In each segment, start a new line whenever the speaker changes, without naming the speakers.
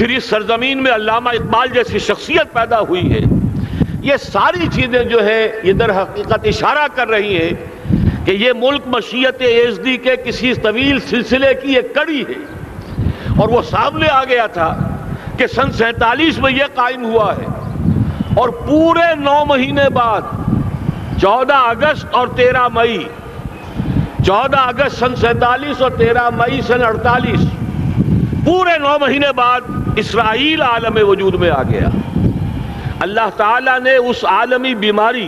پھر اس سرزمین میں علامہ اقبال جیسی شخصیت پیدا ہوئی ہے. یہ ساری چیزیں جو ہے یہ در حقیقت اشارہ کر رہی ہیں کہ یہ ملک مشیت ایزدی کے کسی طویل سلسلے کی ایک کڑی ہے. اور وہ سامنے آ گیا تھا کہ سن 47 میں یہ قائم ہوا ہے، اور پورے 9 مہینے بعد 14 اگست اور 13 مئی، 14 اگست سن 47 اور 13 مئی سن 48، پورے 9 مہینے بعد اسرائیل عالم وجود میں آ گیا. اللہ تعالیٰ نے اس عالمی بیماری،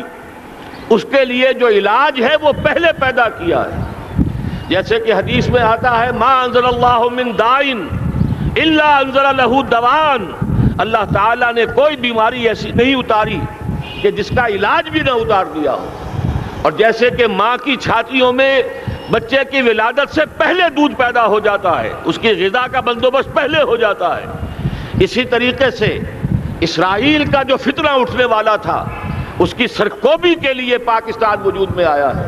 اس کے لیے جو علاج ہے وہ پہلے پیدا کیا ہے. جیسے کہ حدیث میں آتا ہے ما انزل اللہ من دائن الا انزل له دوان، اللہ تعالیٰ نے کوئی بیماری ایسی نہیں اتاری کہ جس کا علاج بھی نہ اتار دیا ہو. اور جیسے کہ ماں کی چھاتیوں میں بچے کی ولادت سے پہلے دودھ پیدا ہو جاتا ہے، اس کی غذا کا بندوبست پہلے ہو جاتا ہے، اسی طریقے سے اسرائیل کا جو فتنہ اٹھنے والا تھا اس کی سرکوبی کے لیے پاکستان وجود میں آیا ہے.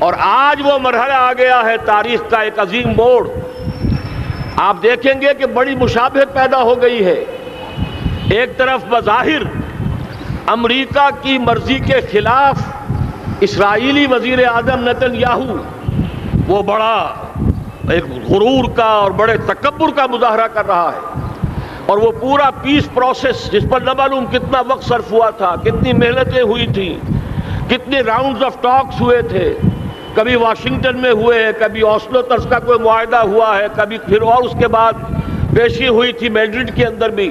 اور آج وہ مرحلہ آ گیا ہے تاریخ کا ایک عظیم موڑ. آپ دیکھیں گے کہ بڑی مشابہت پیدا ہو گئی ہے. ایک طرف بظاہر امریکہ کی مرضی کے خلاف اسرائیلی وزیر اعظم نیتن یاہو وہ بڑا ایک غرور کا اور بڑے تکبر کا مظاہرہ کر رہا ہے، اور وہ پورا پیس پروسیس جس پر نہ معلوم کتنا وقت صرف ہوا تھا، کتنی محنتیں ہوئی تھیں، کتنے راؤنڈز آف ٹاکس ہوئے تھے، کبھی واشنگٹن میں ہوئے ہیں، کبھی اوسلو طرز کا کوئی معاہدہ ہوا ہے، کبھی پھر اور اس کے بعد پیشی ہوئی تھی میڈرڈ کے اندر بھی،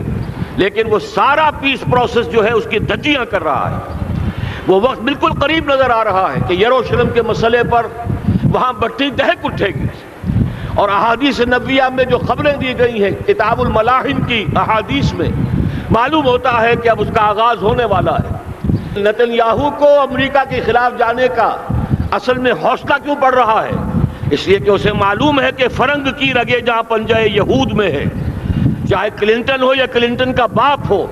لیکن وہ سارا پیس پروسیس جو ہے اس کی دھجیاں کر رہا ہے. وہ وقت بالکل قریب نظر آ رہا ہے کہ یروشلم کے مسئلے پر وہاں بٹی دہک اٹھے گی. اور احادیث نبویہ میں جو خبریں دی گئی ہیں کتاب الملاحم کی احادیث میں معلوم ہوتا ہے کہ اب اس کا آغاز ہونے والا ہے. نیتن یاہو کو امریکہ کے خلاف جانے کا اصل میں حوصلہ کیوں پڑ رہا ہے؟ اس لیے کہ اسے معلوم ہے کہ فرنگ کی رگیں جہاں پنجہ یہود میں ہے، چاہے کلنٹن ہو یا کلنٹن کا باپ ہو،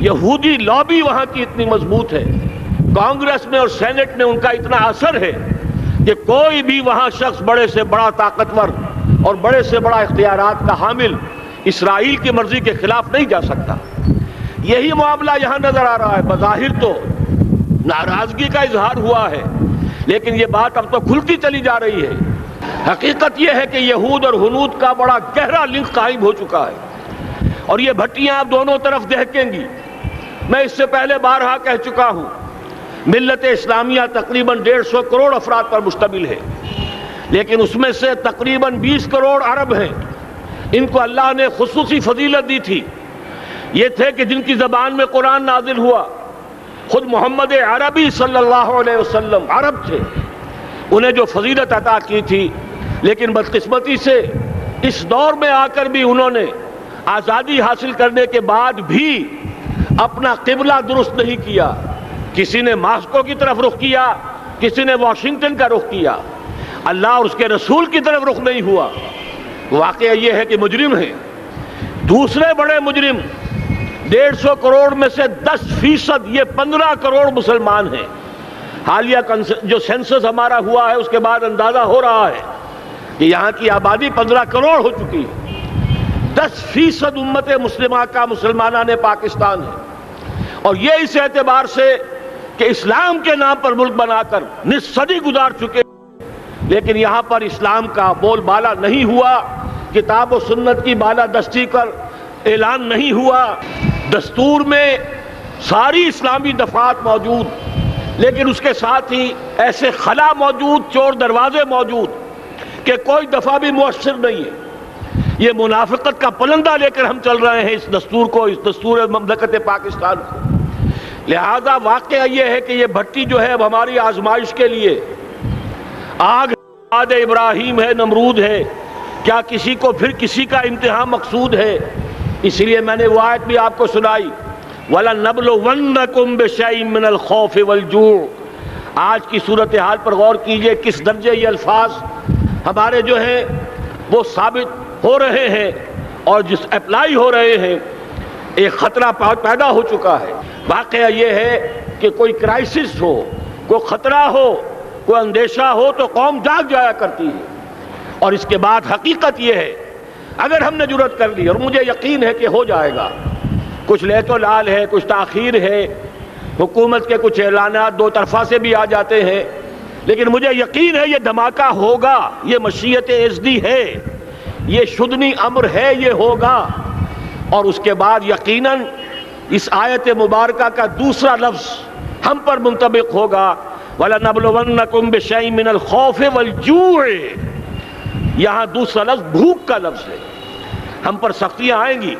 یہودی لابی وہاں کی اتنی مضبوط ہے، کانگریس میں اور سینٹ میں ان کا اتنا اثر ہے کہ کوئی بھی وہاں شخص بڑے سے بڑا طاقتور اور بڑے سے بڑا اختیارات کا حامل اسرائیل کی مرضی کے خلاف نہیں جا سکتا. یہی معاملہ یہاں نظر آ رہا ہے. بظاہر تو ناراضگی کا اظہار ہوا ہے، لیکن یہ بات اب تو کھلتی چلی جا رہی ہے. حقیقت یہ ہے کہ یہود اور ہنود کا بڑا گہرا لنک قائم ہو چکا ہے، اور یہ بھٹیاں اب دونوں طرف دہکیں گی. میں اس سے پہلے بارہا کہہ چکا ہوں، ملت اسلامیہ تقریباً 150 کروڑ افراد پر مشتمل ہے، لیکن اس میں سے تقریباً 20 کروڑ عرب ہیں. ان کو اللہ نے خصوصی فضیلت دی تھی. یہ تھے کہ جن کی زبان میں قرآن نازل ہوا، خود محمد عربی صلی اللہ علیہ وسلم عرب تھے، انہیں جو فضیلت عطا کی تھی. لیکن بدقسمتی سے اس دور میں آ کر بھی انہوں نے آزادی حاصل کرنے کے بعد بھی اپنا قبلہ درست نہیں کیا. کسی نے ماسکو کی طرف رخ کیا، کسی نے واشنگٹن کا رخ کیا، اللہ اور اس کے رسول کی طرف رخ نہیں ہوا. واقعہ یہ ہے کہ مجرم ہیں. دوسرے بڑے مجرم 150 کروڑ میں سے 10% یہ 15 کروڑ مسلمان ہیں. حالیہ جو سینسس ہمارا ہوا ہے اس کے بعد اندازہ ہو رہا ہے کہ یہاں کی آبادی 15 کروڑ ہو چکی ہے. 10% امت مسلمہ کا مسلمانان پاکستان ہے، اور یہ اس اعتبار سے کہ اسلام کے نام پر ملک بنا کر نصف صدی گزار چکے، لیکن یہاں پر اسلام کا بول بالا نہیں ہوا، کتاب و سنت کی بالادستی کر اعلان نہیں ہوا. دستور میں ساری اسلامی دفعات موجود، لیکن اس کے ساتھ ہی ایسے خلا موجود، چور دروازے موجود کہ کوئی دفعہ بھی مؤثر نہیں ہے. یہ منافقت کا پلندہ لے کر ہم چل رہے ہیں اس دستور کو، اس دستور مملکت پاکستان کو. لہذا واقعہ یہ ہے کہ یہ بھٹی جو ہے اب ہماری آزمائش کے لیے آگ آد ابراہیم ہے، نمرود ہے. کیا کسی کو پھر کسی کا امتحان مقصود ہے؟ اس لیے میں نے وہ آیت بھی آپ کو سنائی، وَلَنَبْلُوَنَّكُمْ بِشَيْءٍ مِّنَ الْخَوْفِ وَالْجُوعِ. آج کی صورتحال پر غور کیجئے، کس درجے یہ الفاظ ہمارے جو ہیں وہ ثابت ہو رہے ہیں اور جس اپلائی ہو رہے ہیں. ایک خطرہ پیدا ہو چکا ہے. واقعہ یہ ہے کہ کوئی کرائسس ہو، کوئی خطرہ ہو، کوئی اندیشہ ہو تو قوم جاگ جایا کرتی ہے. اور اس کے بعد حقیقت یہ ہے اگر ہم نے جرأت کر لی، اور مجھے یقین ہے کہ ہو جائے گا، کچھ لیت و لال ہے، کچھ تاخیر ہے، حکومت کے کچھ اعلانات دو طرفہ سے بھی آ جاتے ہیں، لیکن مجھے یقین ہے یہ دھماکہ ہوگا، یہ مشیت ازدی ہے، یہ شدنی امر ہے، یہ ہوگا۔ اور اس کے بعد یقیناً اس آیت مبارکہ کا دوسرا لفظ ہم پر منطبق ہوگا، وَلَنَبْلُوَنَّكُمْ بِشَيْءٍ مِّنَ الْخَوْفِ وَالْجُوعِ۔ یہاں دوسرا لفظ بھوک کا لفظ ہے، ہم پر سختیاں آئیں گی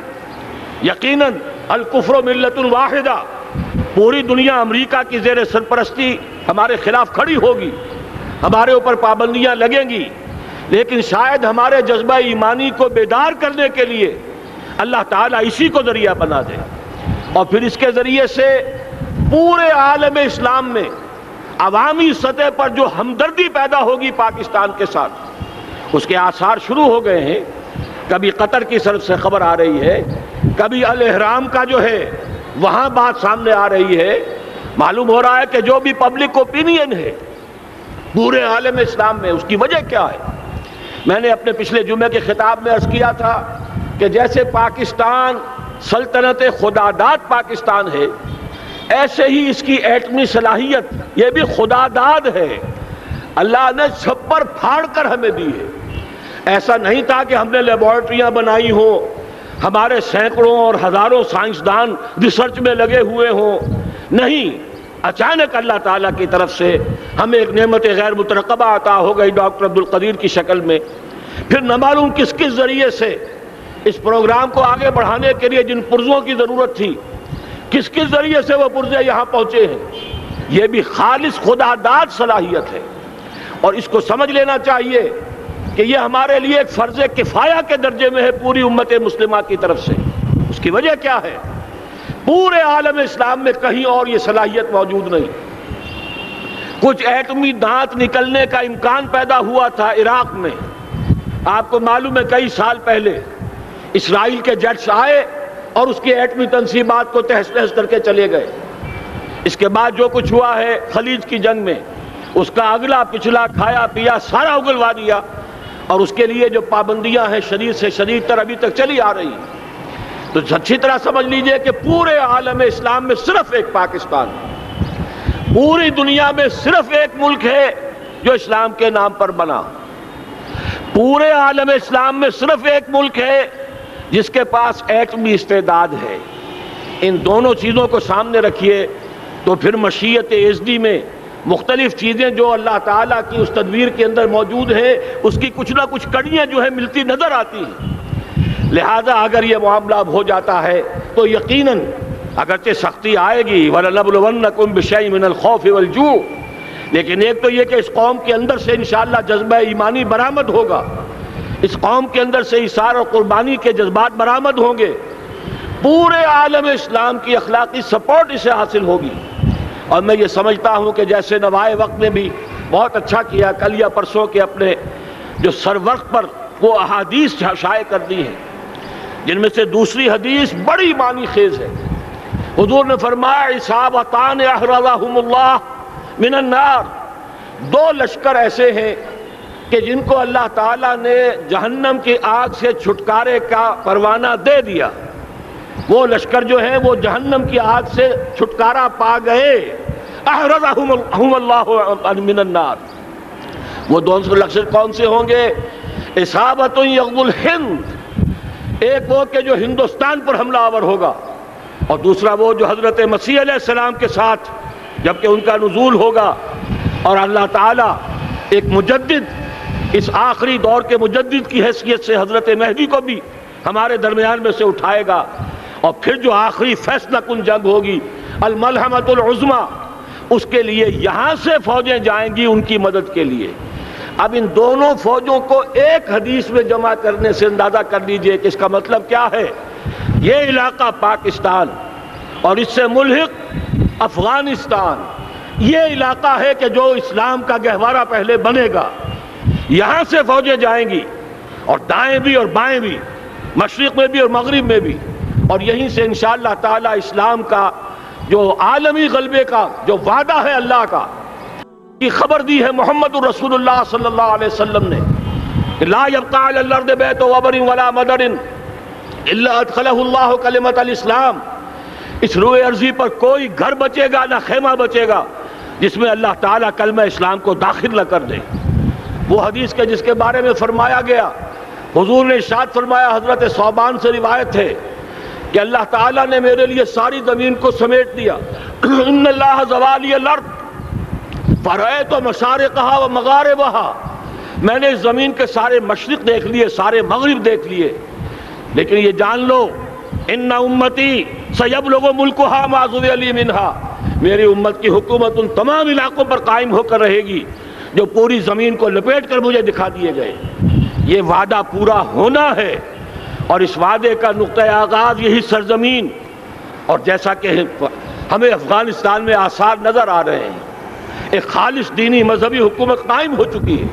یقیناً۔ الکفر ملت واحدہ، پوری دنیا امریکہ کی زیر سرپرستی ہمارے خلاف کھڑی ہوگی، ہمارے اوپر پابندیاں لگیں گی، لیکن شاید ہمارے جذبہ ایمانی کو بیدار کرنے کے لیے اللہ تعالیٰ اسی کو ذریعہ بنا دے، اور پھر اس کے ذریعے سے پورے عالم اسلام میں عوامی سطح پر جو ہمدردی پیدا ہوگی پاکستان کے ساتھ، اس کے آثار شروع ہو گئے ہیں۔ کبھی قطر کی طرف سے خبر آ رہی ہے، کبھی الاحرام کا جو ہے وہاں بات سامنے آ رہی ہے۔ معلوم ہو رہا ہے کہ جو بھی پبلک اوپینین ہے پورے عالم اسلام میں، اس کی وجہ کیا ہے؟ میں نے اپنے پچھلے جمعے کے خطاب میں عرض کیا تھا کہ جیسے پاکستان سلطنت خداداد پاکستان ہے، ایسے ہی اس کی ایٹمی صلاحیت یہ بھی خداداد ہے، اللہ نے چھپر پھاڑ کر ہمیں دی ہے۔ ایسا نہیں تھا کہ ہم نے لیبارٹریاں بنائی ہوں، ہمارے سینکڑوں اور ہزاروں سائنسدان ریسرچ میں لگے ہوئے ہوں، نہیں، اچانک اللہ تعالیٰ کی طرف سے ہمیں ایک نعمت غیر مترقبہ عطا ہو گئی ڈاکٹر عبدالقدیر کی شکل میں۔ پھر نہ معلوم کس کس ذریعے سے اس پروگرام کو آگے بڑھانے کے لیے جن پرزوں کی ضرورت تھی، کس کس ذریعے سے وہ پرزے یہاں پہنچے ہیں، یہ بھی خالص خداداد صلاحیت ہے۔ اور اس کو سمجھ لینا چاہیے کہ یہ ہمارے لیے ایک فرض کفایہ کے درجے میں ہے پوری امت مسلمہ کی طرف سے۔ اس کی وجہ کیا ہے؟ پورے عالم اسلام میں کہیں اور یہ صلاحیت موجود نہیں۔ کچھ ایٹمی دانت نکلنے کا امکان پیدا ہوا تھا عراق میں، آپ کو معلوم ہے کئی سال پہلے اسرائیل کے جیٹس آئے اور اس کی ایٹمی تنصیبات کو تہس نہس کر کے چلے گئے۔ اس کے بعد جو کچھ ہوا ہے خلیج کی جنگ میں، اس کا اگلا پچھلا کھایا پیا سارا اگلوا دیا، اور اس کے لیے جو پابندیاں ہیں شدید سے شدید تر ابھی تک چلی آ رہی ہیں۔ تو اچھی طرح سمجھ لیجئے کہ پورے عالم اسلام میں صرف ایک پاکستان، پوری دنیا میں صرف ایک ملک ہے جو اسلام کے نام پر بنا، پورے عالم اسلام میں صرف ایک ملک ہے جس کے پاس ایٹمی استعداد ہے۔ ان دونوں چیزوں کو سامنے رکھیے تو پھر مشیت ازدی میں مختلف چیزیں جو اللہ تعالیٰ کی اس تدبیر کے اندر موجود ہیں، اس کی کچھ نہ کچھ کڑیاں جو ہے ملتی نظر آتی ہیں۔ لہذا اگر یہ معاملہ ہو جاتا ہے تو یقیناً اگرچہ سختی آئے گی، وَلَنَبْلُوَنَّكُمْ بِشَيْءٍ مِّنَ الْخَوْفِ وَالْجُوعِ، لیکن ایک تو یہ کہ اس قوم کے اندر سے انشاءاللہ جذبہ ایمانی برآمد ہوگا، اس قوم کے اندر سے اثار اور قربانی کے جذبات برآمد ہوں گے، پورے عالم اسلام کی اخلاقی سپورٹ اسے حاصل ہوگی۔ اور میں یہ سمجھتا ہوں کہ جیسے نوائے وقت نے بھی بہت اچھا کیا، کل یا پرسوں کے اپنے جو سرورق پر وہ احادیث شائع کر دی ہیں، جن میں سے دوسری حدیث بڑی معنی خیز ہے۔ حضور نے فرمایا اصابتان احرزہم اللہ من النار، دو لشکر ایسے ہیں کہ جن کو اللہ تعالیٰ نے جہنم کی آگ سے چھٹکارے کا پروانہ دے دیا۔ وہ لشکر جو ہیں وہ جہنم کی آگ سے چھٹکارا پا گئے، احرزہم اللہ من النار۔ وہ دونوں لشکر کون سے ہوں گے؟ اصابت یغزو الہند، ایک وہ کہ جو ہندوستان پر حملہ آور ہوگا، اور دوسرا وہ جو حضرت مسیح علیہ السلام کے ساتھ جبکہ ان کا نزول ہوگا، اور اللہ تعالیٰ ایک مجدد، اس آخری دور کے مجدد کی حیثیت سے حضرت مہدی کو بھی ہمارے درمیان میں سے اٹھائے گا، اور پھر جو آخری فیصلہ کن جنگ ہوگی الملحمۃ العظمیٰ، اس کے لیے یہاں سے فوجیں جائیں گی ان کی مدد کے لیے۔ اب ان دونوں فوجوں کو ایک حدیث میں جمع کرنے سے اندازہ کر لیجئے کہ اس کا مطلب کیا ہے۔ یہ علاقہ پاکستان اور اس سے ملحق افغانستان، یہ علاقہ ہے کہ جو اسلام کا گہوارہ پہلے بنے گا، یہاں سے فوجیں جائیں گی، اور دائیں بھی اور بائیں بھی، مشرق میں بھی اور مغرب میں بھی، اور یہیں سے انشاءاللہ تعالی اسلام کا جو عالمی غلبے کا جو وعدہ ہے اللہ کا، کی خبر دی ہے محمد الرسول اللہ صلی اللہ علیہ وسلم نے لا يبقى على الارض بیت وبر ولا مدر الا ادخلہ اللہ کلمۃ الاسلام، اس روئے ارضی پر کوئی گھر بچے گا نہ خیمہ بچے گا جس میں اللہ تعالیٰ کلمہ اسلام کو داخل نہ کر دے۔ وہ حدیث کے جس کے بارے میں فرمایا گیا، حضور نے ارشاد فرمایا، حضرت ثوبان سے روایت ہے کہ اللہ تعالیٰ نے میرے لیے ساری زمین کو سمیٹ دیا۔ ان اللہ زوالی الارض فرأیت مشارقہا و مغاربہا، میں نے اس زمین کے سارے مشرق دیکھ لیے، سارے مغرب دیکھ لیے، لیکن یہ جان لو ان امتی سیبلغ ملکہا ما ذُوِّ لِی منہا، میری امت کی حکومت ان تمام علاقوں پر قائم ہو کر رہے گی جو پوری زمین کو لپیٹ کر مجھے دکھا دیے گئے۔ یہ وعدہ پورا ہونا ہے، اور اس وعدے کا نقطۂ آغاز یہی سرزمین، اور جیسا کہ ہمیں افغانستان میں آثار نظر آ رہے ہیں، ایک خالص دینی مذہبی حکومت قائم ہو چکی ہے۔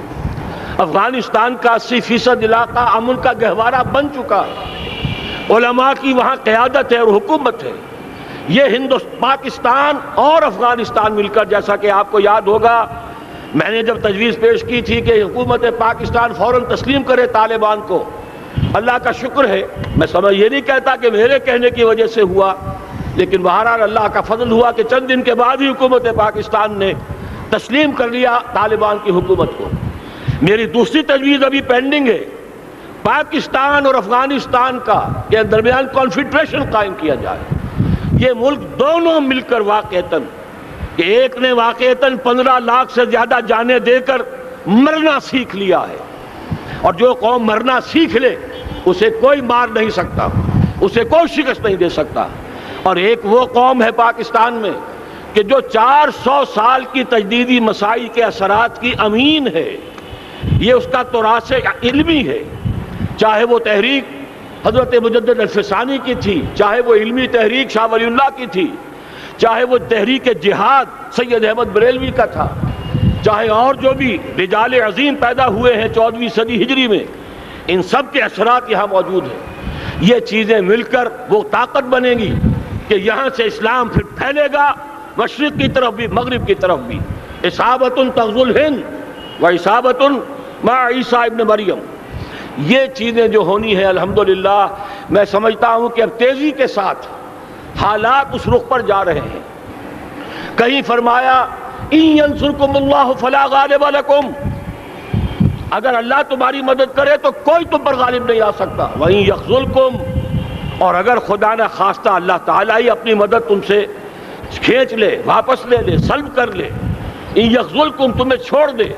افغانستان کا 80% علاقہ امن کا گہوارہ بن چکا ہے، علماء کی وہاں قیادت ہے اور حکومت ہے۔ یہ پاکستان اور افغانستان مل کر، جیسا کہ آپ کو یاد ہوگا میں نے جب تجویز پیش کی تھی کہ حکومت پاکستان فوراً تسلیم کرے طالبان کو، اللہ کا شکر ہے، میں یہ نہیں کہتا کہ میرے کہنے کی وجہ سے ہوا، لیکن بہرحال اللہ کا فضل ہوا کہ چند دن کے بعد ہی حکومت پاکستان نے تسلیم کر لیا طالبان کی حکومت کو۔ میری دوسری تجویز ابھی پینڈنگ ہے، پاکستان اور افغانستان کا کے درمیان کانفیڈریشن قائم کیا جائے۔ یہ ملک دونوں مل کر واقعتاً، کہ ایک نے واقعتاً 15 لاکھ سے زیادہ جانیں دے کر مرنا سیکھ لیا ہے، اور جو قوم مرنا سیکھ لے اسے کوئی مار نہیں سکتا، اسے کوئی شکست نہیں دے سکتا، اور ایک وہ قوم ہے پاکستان میں کہ جو 400 سال کی تجدیدی مساعی کے اثرات کی امین ہے، یہ اس کا تراث علمی ہے، چاہے وہ تحریک حضرت مجدد الفسانی کی تھی، چاہے وہ علمی تحریک شاہ ولی اللہ کی تھی، چاہے وہ تحریک جہاد سید احمد بریلوی کا تھا، چاہے اور جو بھی رجال عظیم پیدا ہوئے ہیں 14ویں صدی ہجری میں، ان سب کے اثرات یہاں موجود ہیں۔ یہ چیزیں مل کر وہ طاقت بنے گی کہ یہاں سے اسلام پھر پھیلے گا، مشرق کی طرف بھی مغرب کی طرف بھی۔ اصابۃ تغزو الہند و اصابۃ مع عیسیٰ ابن مریم، یہ چیزیں جو ہونی ہیں الحمدللہ میں سمجھتا ہوں کہ اب تیزی کے ساتھ حالات اس رخ پر جا رہے ہیں۔ کہیں فرمایا ان ینصرکم اللہ فلا غالب لکم، اگر اللہ تمہاری مدد کرے تو کوئی تم پر غالب نہیں آ سکتا، وَإِن یخذلکم، اور اگر خدا نہ خواستہ اللہ تعالیٰ ہی اپنی مدد تم سے کھینچ لے، واپس لے لے، سلب کر لے، ان یخذلکم، تمہیں چھوڑ دے،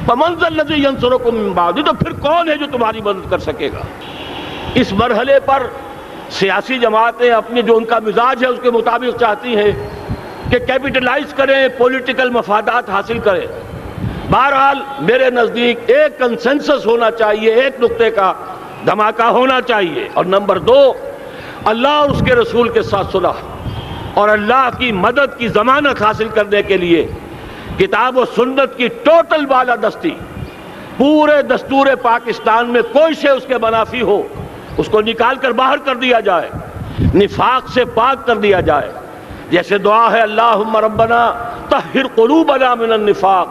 فَمَنْ ذَا الَّذِي يَنصُرُكُم مِّن بَعْدِهِ، تو پھر کون ہے جو تمہاری مدد کر سکے گا؟ اس مرحلے پر سیاسی جماعتیں اپنے جو ان کا مزاج ہے اس کے مطابق چاہتی ہیں کہ کیپٹلائز کریں، پولیٹیکل مفادات حاصل کریں۔ بہرحال میرے نزدیک ایک کنسنسس ہونا چاہیے، ایک نقطے کا دھماکہ ہونا چاہیے، اور نمبر 2 اللہ اور اس کے رسول کے ساتھ صلح اور اللہ کی مدد کی ضمانت حاصل کرنے کے لیے کتاب و سنت کی ٹوٹل بالادستی، پورے دستور پاکستان میں کوئی شے اس کے منافی ہو اس کو نکال کر باہر کر دیا جائے، نفاق سے پاک کر دیا جائے۔ جیسے دعا ہے اللہم ربنا طہر قلوبنا من النفاق،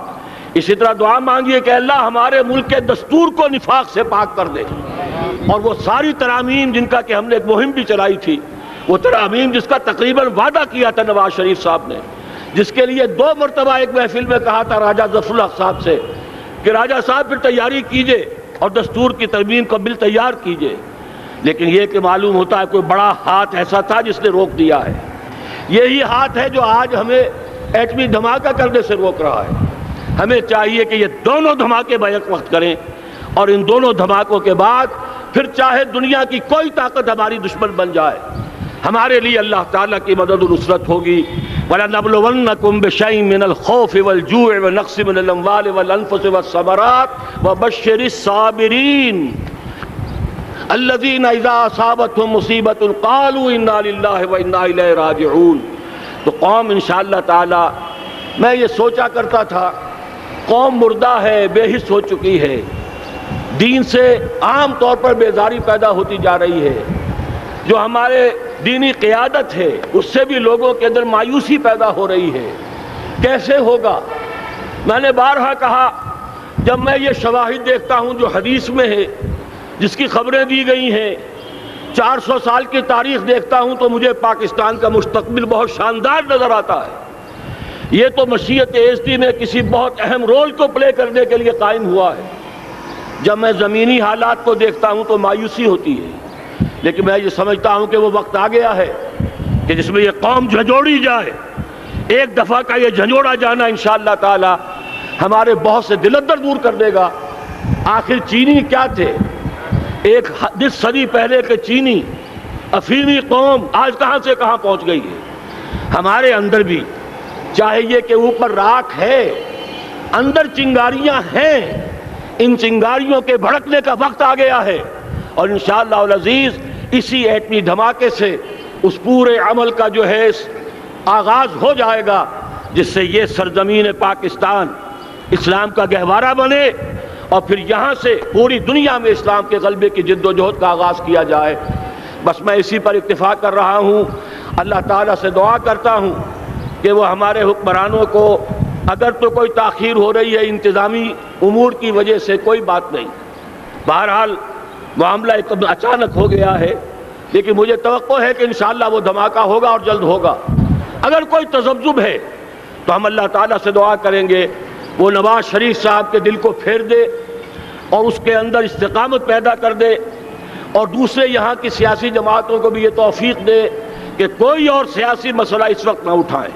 اسی طرح دعا مانگیے کہ اللہ ہمارے ملک کے دستور کو نفاق سے پاک کر دے، اور وہ ساری ترامیم جن کا کہ ہم نے ایک مہم بھی چلائی تھی، وہ ترامیم جس کا تقریباً وعدہ کیا تھا نواز شریف صاحب نے، جس کے لیے 2 مرتبہ ایک محفل میں کہا تھا راجہ ظفر الحق صاحب سے کہ راجہ صاحب پھر تیاری کیجئے اور دستور کی ترمیم کا بل تیار کیجئے، لیکن یہ کہ معلوم ہوتا ہے کوئی بڑا ہاتھ ایسا تھا جس نے روک دیا ہے۔ یہی ہاتھ ہے جو آج ہمیں ایٹمی دھماکہ کرنے سے روک رہا ہے۔ ہمیں چاہیے کہ یہ دونوں دھماکے بیک وقت کریں، اور ان دونوں دھماکوں کے بعد پھر چاہے دنیا کی کوئی طاقت ہماری دشمن بن جائے، ہمارے لیے اللہ تعالیٰ کی مدد و نصرت ہوگی۔ وَلَنَبْلُوَنَّكُمْ بِشَيْءٍ مِّنَ الْخَوْفِ وَالْجُوعِ وَنَقْصٍ مِّنَ الْأَمْوَالِ وَالْأَنفُسِ وَالثَّمَرَاتِ وَبَشِّرِ الصَّابِرِينَ الَّذِينَ إِذَا أَصَابَتْهُمْ مُصِيبَةٌ قَالُوا إِنَّا لِلَّهِ وَإِنَّا إِلَيْهِ رَاجِعُونَ۔ تو قوم انشاءاللہ تعالی، میں یہ سوچا کرتا تھا قوم مردہ ہے، بے حس ہو چکی ہے، دین سے عام طور پر بیزاری پیدا ہوتی جا رہی ہے، جو ہمارے دینی قیادت ہے اس سے بھی لوگوں کے اندر مایوسی پیدا ہو رہی ہے۔ کیسے ہوگا؟ میں نے بارہا کہا جب میں یہ شواہد دیکھتا ہوں جو حدیث میں ہے، جس کی خبریں دی گئی ہیں، 400 سال کی تاریخ دیکھتا ہوں، تو مجھے پاکستان کا مستقبل بہت شاندار نظر آتا ہے۔ یہ تو مشیت ایزدی میں کسی بہت اہم رول کو پلے کرنے کے لیے قائم ہوا ہے۔ جب میں زمینی حالات کو دیکھتا ہوں تو مایوسی ہوتی ہے، لیکن میں یہ سمجھتا ہوں کہ وہ وقت آ گیا ہے کہ جس میں یہ قوم جھنجھوڑی جائے۔ ایک دفعہ کا یہ جھنجھوڑا جانا انشاءاللہ تعالی ہمارے بہت سے دل اندر دور کر دے گا۔ آخر چینی کیا تھے؟ ایک 10 صدی پہلے کے چینی افریقی قوم آج کہاں سے کہاں پہنچ گئی ہے۔ ہمارے اندر بھی چاہیے کہ اوپر راکھ ہے، اندر چنگاریاں ہیں، ان چنگاریوں کے بھڑکنے کا وقت آ گیا ہے، اور انشاءاللہ العزیز اسی ایٹمی دھماکے سے اس پورے عمل کا جو ہے آغاز ہو جائے گا، جس سے یہ سرزمین پاکستان اسلام کا گہوارہ بنے، اور پھر یہاں سے پوری دنیا میں اسلام کے غلبے کی جد و جہد کا آغاز کیا جائے۔ بس میں اسی پر اکتفا کر رہا ہوں۔ اللہ تعالیٰ سے دعا کرتا ہوں کہ وہ ہمارے حکمرانوں کو، اگر تو کوئی تاخیر ہو رہی ہے انتظامی امور کی وجہ سے، کوئی بات نہیں، بہرحال معاملہ ایک اچانک ہو گیا ہے، لیکن مجھے توقع ہے کہ انشاءاللہ وہ دھماکہ ہوگا اور جلد ہوگا۔ اگر کوئی تذبذب ہے تو ہم اللہ تعالیٰ سے دعا کریں گے وہ نواز شریف صاحب کے دل کو پھیر دے اور اس کے اندر استقامت پیدا کر دے، اور دوسرے یہاں کی سیاسی جماعتوں کو بھی یہ توفیق دے کہ کوئی اور سیاسی مسئلہ اس وقت نہ اٹھائیں،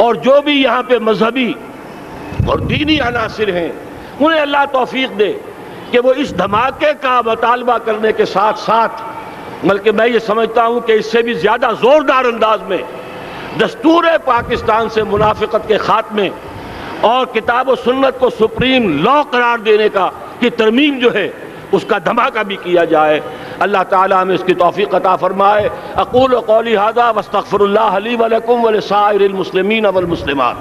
اور جو بھی یہاں پہ مذہبی اور دینی عناصر ہیں انہیں اللہ توفیق دے کہ وہ اس دھماکے کا مطالبہ کرنے کے ساتھ ساتھ، بلکہ میں یہ سمجھتا ہوں کہ اس سے بھی زیادہ زوردار انداز میں دستور پاکستان سے منافقت کے خاتمے اور کتاب و سنت کو سپریم لا قرار دینے کی ترمیم جو ہے اس کا دھماکہ بھی کیا جائے۔ اللہ تعالیٰ ہمیں اس کی توفیق عطا فرمائے۔ اقول قولی ھذا واستغفر اللہ لی ولکم ولسائر المسلمین والمسلمات۔